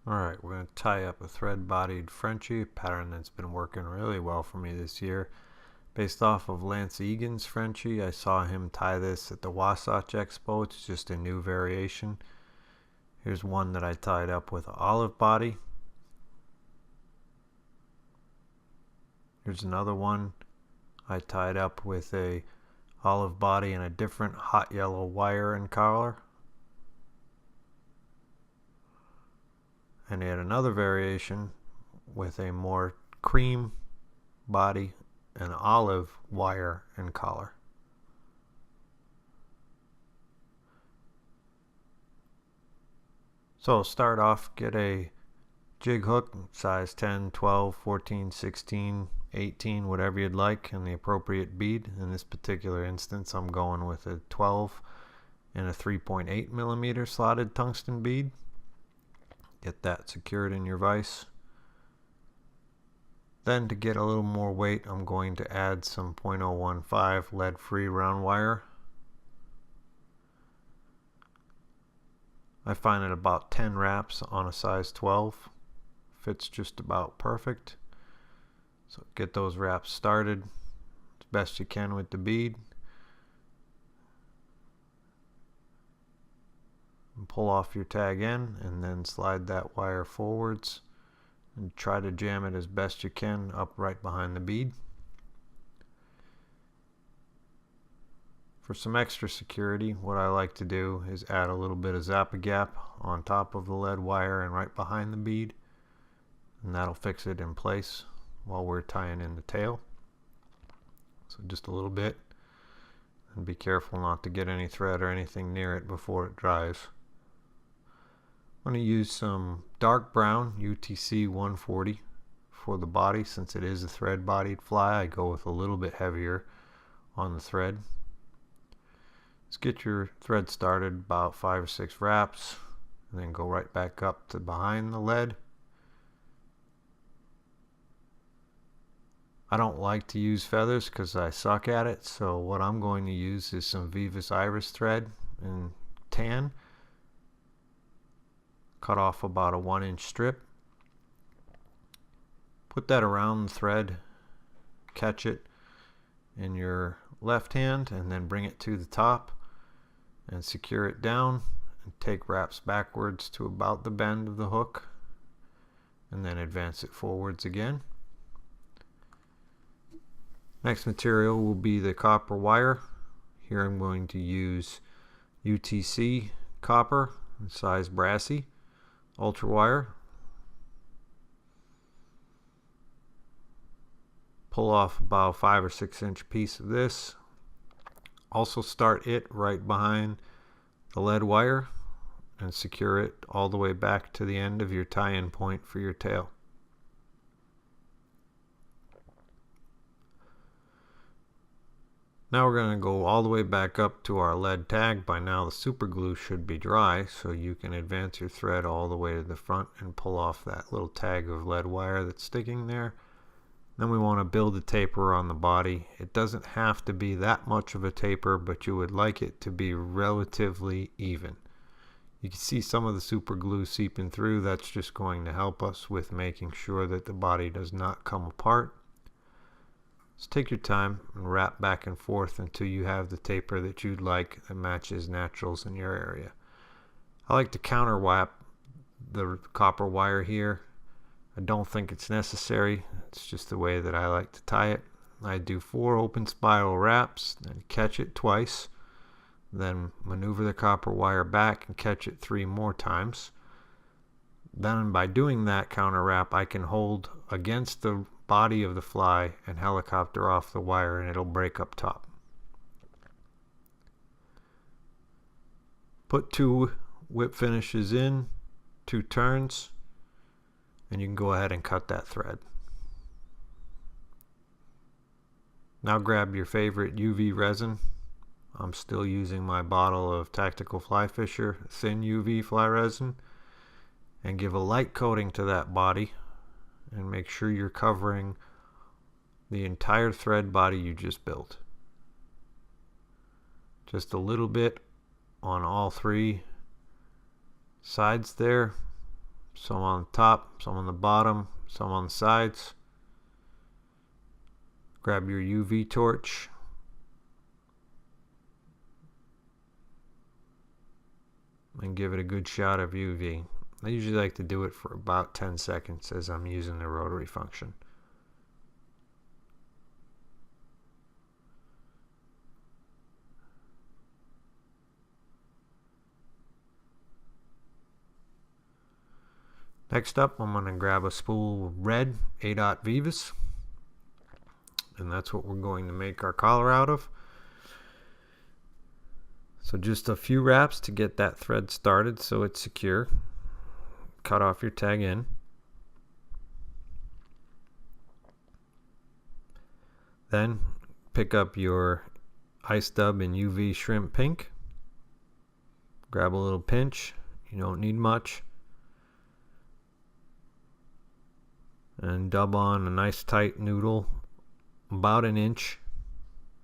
Alright, we're going to tie up a thread-bodied Frenchie, pattern that's been working really well for me this year. Based off of Lance Egan's Frenchie, I saw him tie this at the Wasatch Expo. It's just a new variation. Here's one that I tied up with olive body. Here's another one I tied up with a olive body and a different hot yellow wire and collar. And yet another variation with a more cream body and olive wire and collar. So start off, get a jig hook size 10, 12, 14, 16, 18, whatever you'd like, and the appropriate bead. In this particular instance, I'm going with a 12 and a 3.8 millimeter slotted tungsten bead. Get that secured in your vise. Then to get a little more weight, I'm going to add some .015 lead-free round wire. I find it about 10 wraps on a size 12. Fits just about perfect. So get those wraps started as best you can with the bead. And pull off your tag end and then slide that wire forwards and try to jam it as best you can up right behind the bead. For some extra security, what I like to do is add a little bit of Zap-A-Gap on top of the lead wire and right behind the bead, and that'll fix it in place while we're tying in the tail. So just a little bit, and be careful not to get any thread or anything near it before it dries. I'm going to use some dark brown UTC 140 for the body. Since it is a thread bodied fly, I go with a little bit heavier on the thread. Let's get your thread started, about 5 or 6 wraps, and then go right back up to behind the lead. I don't like to use feathers because I suck at it, so what I'm going to use is some Veevus iris thread in tan. Cut off about a 1-inch strip. Put that around the thread, catch it in your left hand, and then bring it to the top and secure it down, and take wraps backwards to about the bend of the hook, and then advance it forwards again. Next material will be the copper wire. Here I'm going to use UTC copper, size brassie, ultra wire. Pull off about a 5 or 6 inch piece of this. Also start it right behind the lead wire and secure it all the way back to the end of your tie-in point for your tail. Now we're going to go all the way back up to our lead tag. By now the super glue should be dry, so you can advance your thread all the way to the front and pull off that little tag of lead wire that's sticking there. Then we want to build a taper on the body. It doesn't have to be that much of a taper, but you would like it to be relatively even. You can see some of the super glue seeping through. That's just going to help us with making sure that the body does not come apart. So take your time and wrap back and forth until you have the taper that you'd like that matches naturals in your area. I like to counter wrap the copper wire here. I don't think it's necessary. It's just the way that I like to tie it. I do 4 open spiral wraps, then catch it twice, then maneuver the copper wire back and catch it 3 more times. Then by doing that counter wrap, I can hold against the body of the fly and helicopter off the wire, and it'll break up top. Put 2 whip finishes in, 2 turns, and you can go ahead and cut that thread. Now grab your favorite UV resin. I'm still using my bottle of Tactical Fly Fisher thin UV fly resin, and give a light coating to that body, and make sure you're covering the entire thread body you just built. Just a little bit on all 3 sides there, some on the top, some on the bottom, some on the sides. Grab your UV torch. And give it a good shot of UV. I usually like to do it for about 10 seconds as I'm using the rotary function. Next up, I'm going to grab a spool of red 8/0 Veevus, and that's what we're going to make our collar out of. So just a few wraps to get that thread started so it's secure. Cut off your tag end. Then pick up your ice dub in UV shrimp pink. Grab a little pinch. You don't need much. And dub on a nice tight noodle, about an inch,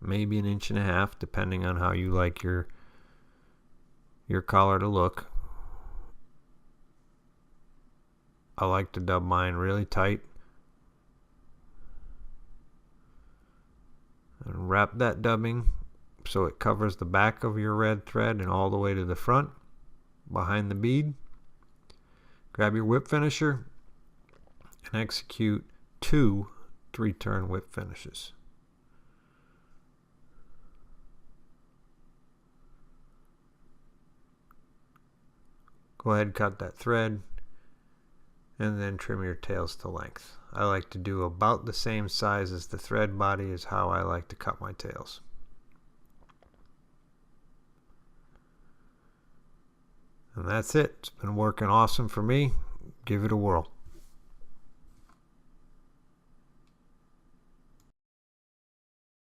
maybe an inch and a half, depending on how you like your collar to look. I like to dub mine really tight. And wrap that dubbing so it covers the back of your red thread and all the way to the front, behind the bead. Grab your whip finisher and execute 2 3-turn whip finishes. Go ahead and cut that thread and then trim your tails to length. I like to do about the same size as the thread body is how I like to cut my tails. And that's it. It's been working awesome for me. Give it a whirl.